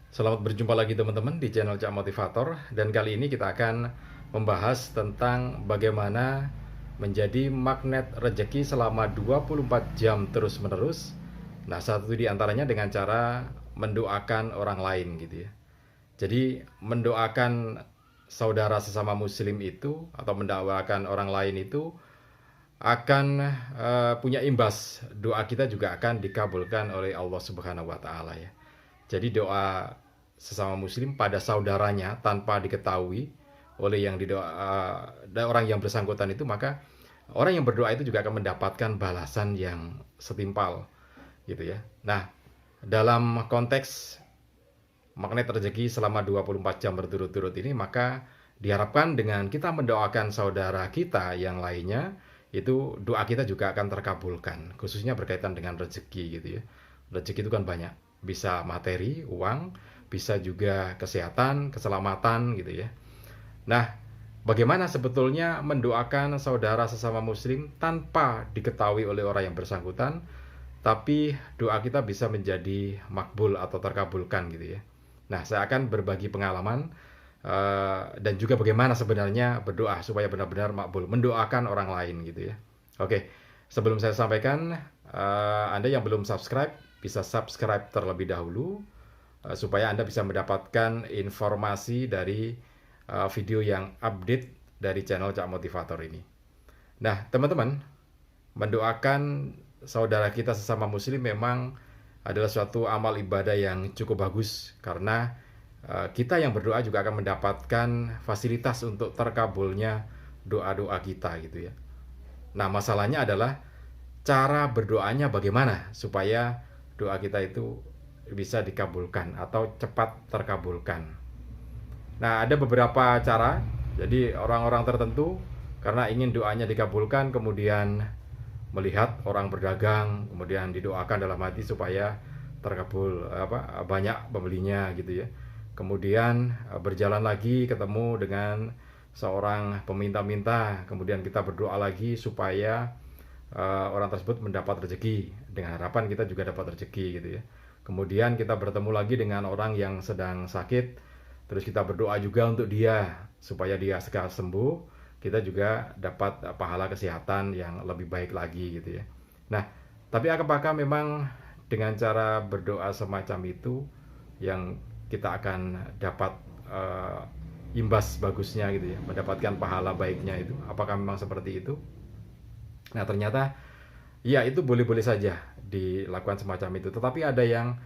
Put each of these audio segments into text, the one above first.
Selamat berjumpa lagi teman-teman di channel Cak Motivator, dan kali ini kita akan membahas tentang bagaimana menjadi magnet rejeki selama 24 jam terus-menerus. Nah, satu di antaranya dengan cara mendoakan orang lain gitu ya. Jadi mendoakan saudara sesama muslim itu atau mendoakan orang lain itu akan punya imbas, doa kita juga akan dikabulkan oleh Allah Subhanahu wa taala ya. Jadi doa sesama muslim pada saudaranya tanpa diketahui oleh yang didoa orang yang bersangkutan itu, maka orang yang berdoa itu juga akan mendapatkan balasan yang setimpal gitu ya. Nah, dalam konteks magnet rezeki selama 24 jam berturut-turut ini, maka diharapkan dengan kita mendoakan saudara kita yang lainnya, itu doa kita juga akan terkabulkan, khususnya berkaitan dengan rezeki gitu ya. Rezeki itu kan banyak, bisa materi, uang, bisa juga kesehatan, keselamatan gitu ya. Nah, bagaimana sebetulnya mendoakan saudara sesama muslim tanpa diketahui oleh orang yang bersangkutan, tapi doa kita bisa menjadi makbul atau terkabulkan gitu ya. Nah, saya akan berbagi pengalaman dan juga bagaimana sebenarnya berdoa supaya benar-benar makbul, mendoakan orang lain gitu ya. Oke, sebelum saya sampaikan, Anda yang belum subscribe bisa subscribe terlebih dahulu supaya Anda bisa mendapatkan informasi dari video yang update dari channel Cak Motivator ini. Nah, teman-teman, mendoakan saudara kita sesama muslim memang adalah suatu amal ibadah yang cukup bagus, karena kita yang berdoa juga akan mendapatkan fasilitas untuk terkabulnya doa-doa kita gitu ya. Nah, masalahnya adalah cara berdoanya bagaimana supaya doa kita itu bisa dikabulkan atau cepat terkabulkan. Nah, ada beberapa cara. Jadi orang-orang tertentu karena ingin doanya dikabulkan, kemudian melihat orang berdagang, kemudian didoakan dalam hati supaya terkabul banyak pembelinya gitu ya. Kemudian berjalan lagi ketemu dengan seorang peminta-minta, kemudian kita berdoa lagi supaya orang tersebut mendapat rezeki, dengan harapan kita juga dapat rezeki gitu ya. Kemudian kita bertemu lagi dengan orang yang sedang sakit, terus kita berdoa juga untuk dia supaya dia segera sembuh, kita juga dapat pahala kesehatan yang lebih baik lagi gitu ya. Nah, tapi apakah memang dengan cara berdoa semacam itu yang kita akan dapat imbas bagusnya gitu ya, mendapatkan pahala baiknya itu? Apakah memang seperti itu? Nah, ternyata ya itu boleh-boleh saja dilakukan semacam itu, tetapi ada yang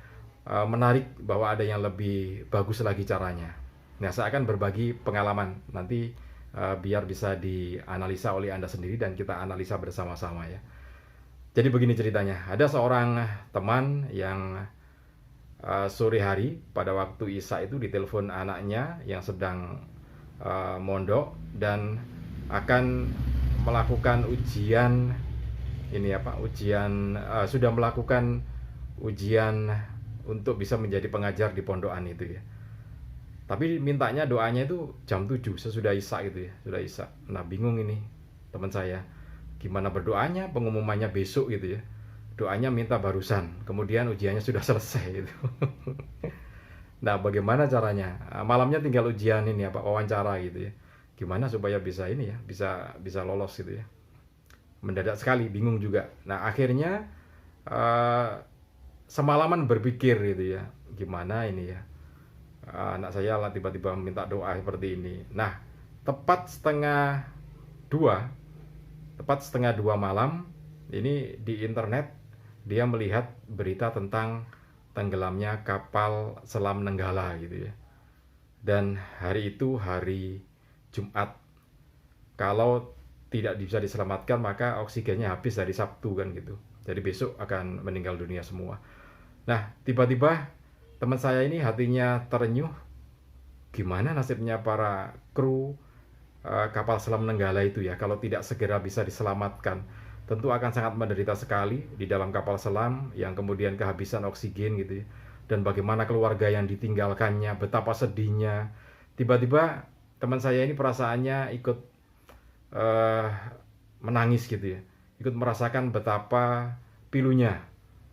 menarik bahwa ada yang lebih bagus lagi caranya. Nah, saya akan berbagi pengalaman nanti biar bisa dianalisa oleh Anda sendiri dan kita analisa bersama-sama ya. Jadi begini ceritanya, ada seorang teman yang sore hari pada waktu Isya itu ditelepon anaknya yang sedang mondok dan akan melakukan ujian sudah melakukan ujian untuk bisa menjadi pengajar di pondokan itu ya. Tapi mintanya doanya itu jam 7 sesudah Isya gitu ya, sudah Isya. Nah, bingung ini teman saya. Gimana berdoanya? Pengumumannya besok gitu ya. Doanya minta barusan, kemudian ujiannya sudah selesai gitu. Nah, bagaimana caranya? Malamnya tinggal ujian ini wawancara gitu ya. Gimana supaya bisa ini ya, bisa lolos gitu ya. Mendadak sekali, bingung juga. Nah, akhirnya semalaman berpikir gitu ya, gimana ini ya, anak saya lah tiba-tiba minta doa seperti ini. Nah, tepat setengah dua malam ini di internet dia melihat berita tentang tenggelamnya kapal selam Nenggala gitu ya. Dan hari itu hari Jumat. Kalau tidak bisa diselamatkan maka oksigennya habis dari Sabtu kan gitu. Jadi besok akan meninggal dunia semua. Nah, tiba-tiba teman saya ini hatinya terenyuh. Gimana nasibnya para kru kapal selam Nenggala itu ya, kalau tidak segera bisa diselamatkan? Tentu akan sangat menderita sekali di dalam kapal selam yang kemudian kehabisan oksigen gitu ya. Dan bagaimana keluarga yang ditinggalkannya, betapa sedihnya. Tiba-tiba teman saya ini perasaannya ikut menangis gitu ya, ikut merasakan betapa pilunya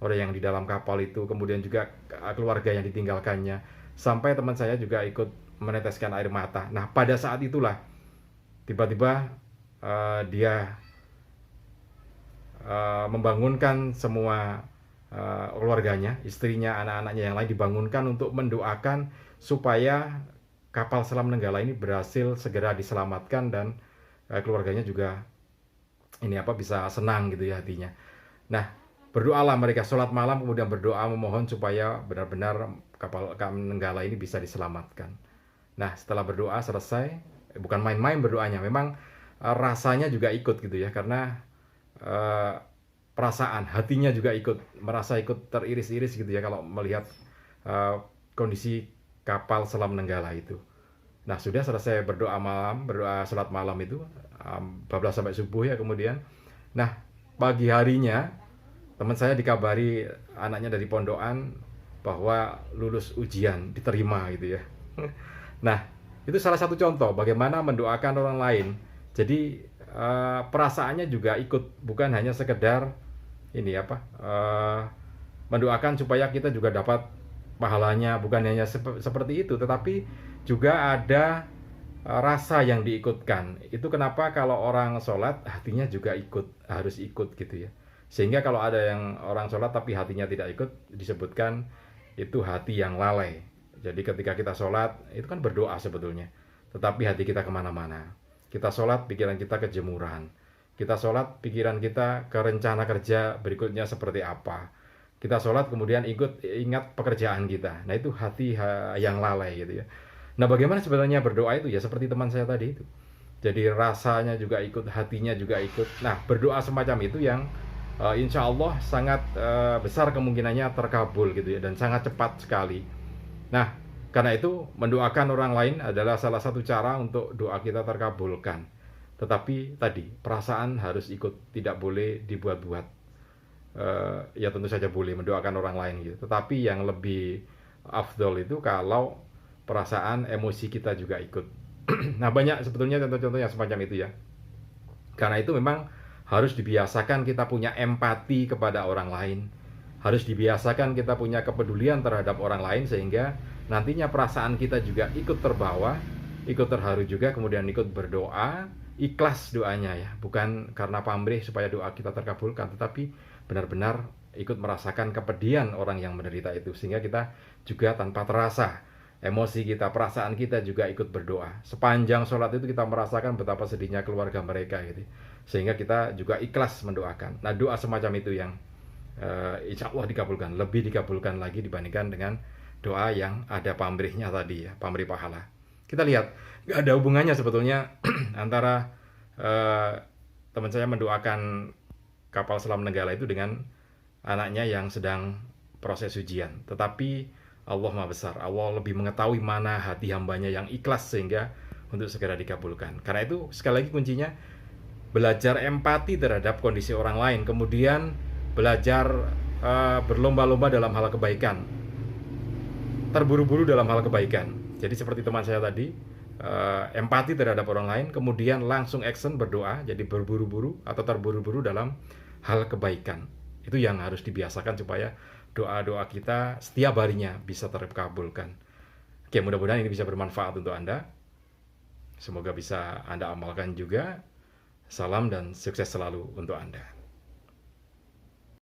orang yang di dalam kapal itu, kemudian juga keluarga yang ditinggalkannya. sampai teman saya juga ikut meneteskan air mata. Nah, pada saat itulah tiba-tiba dia membangunkan semua keluarganya, istrinya, anak-anaknya yang lain dibangunkan untuk mendoakan supaya kapal selam Nenggala ini berhasil segera diselamatkan dan keluarganya juga bisa senang gitu ya hatinya. Nah, berdoalah mereka, sholat malam kemudian berdoa memohon supaya benar-benar kapal Nenggala ini bisa diselamatkan. Nah, setelah berdoa selesai, bukan main-main berdoanya, memang rasanya juga ikut gitu ya, karena perasaan hatinya juga merasa ikut teriris-iris gitu ya kalau melihat kondisi kapal selam Nenggala itu. Nah, sudah selesai berdoa sholat malam itu, bablas sampai subuh ya kemudian. Nah, pagi harinya teman saya dikabari anaknya dari pondokan bahwa lulus ujian, diterima gitu ya. Nah, itu salah satu contoh bagaimana mendoakan orang lain. Jadi perasaannya juga ikut, bukan hanya sekedar mendoakan supaya kita juga dapat pahalanya, bukan hanya seperti itu, tetapi juga ada rasa yang diikutkan. Itu kenapa kalau orang sholat hatinya juga harus ikut gitu ya. Sehingga kalau ada yang orang sholat tapi hatinya tidak ikut, disebutkan itu hati yang lalai. Jadi ketika kita sholat itu kan berdoa sebetulnya, tetapi hati kita kemana-mana. Kita sholat pikiran kita kejemuran, kita sholat pikiran kita ke rencana kerja berikutnya seperti apa. Kita sholat kemudian ingat pekerjaan kita. Nah, itu hati yang lalai gitu ya. Nah, bagaimana sebenarnya berdoa itu ya seperti teman saya tadi itu. Jadi rasanya juga ikut, hatinya juga ikut. Nah, berdoa semacam itu yang insya Allah sangat besar kemungkinannya terkabul gitu ya, dan sangat cepat sekali. Nah, karena itu mendoakan orang lain adalah salah satu cara untuk doa kita terkabulkan. Tetapi tadi perasaan harus ikut, tidak boleh dibuat-buat. Ya tentu saja boleh mendoakan orang lain gitu, tetapi yang lebih afdol itu kalau perasaan, emosi kita juga ikut. Nah, banyak sebetulnya contoh-contoh yang semacam itu ya. Karena itu memang harus dibiasakan kita punya empati kepada orang lain, harus dibiasakan kita punya kepedulian terhadap orang lain, sehingga nantinya perasaan kita juga ikut terbawa, ikut terharu juga, kemudian ikut berdoa, ikhlas doanya ya, bukan karena pamrih supaya doa kita terkabulkan, tetapi benar-benar ikut merasakan kepedihan orang yang menderita itu, sehingga kita juga tanpa terasa emosi kita, perasaan kita juga ikut berdoa. Sepanjang sholat itu kita merasakan betapa sedihnya keluarga mereka gitu, sehingga kita juga ikhlas mendoakan. Nah, doa semacam itu yang insya Allah dikabulkan, lebih dikabulkan lagi dibandingkan dengan doa yang ada pamrihnya tadi ya, pamrih pahala. Kita lihat, gak ada hubungannya sebetulnya antara teman saya mendoakan kapal selam Nenggala itu dengan anaknya yang sedang proses ujian. Tetapi Allah Maha Besar, Allah lebih mengetahui mana hati hambanya yang ikhlas sehingga untuk segera dikabulkan. Karena itu sekali lagi kuncinya belajar empati terhadap kondisi orang lain, kemudian belajar berlomba-lomba dalam hal kebaikan, terburu-buru dalam hal kebaikan. Jadi seperti teman saya tadi, empati terhadap orang lain, kemudian langsung action berdoa, jadi berburu-buru atau terburu-buru dalam hal kebaikan. Itu yang harus dibiasakan supaya doa-doa kita setiap harinya bisa terkabulkan. Oke, mudah-mudahan ini bisa bermanfaat untuk Anda. Semoga bisa Anda amalkan juga. Salam dan sukses selalu untuk Anda.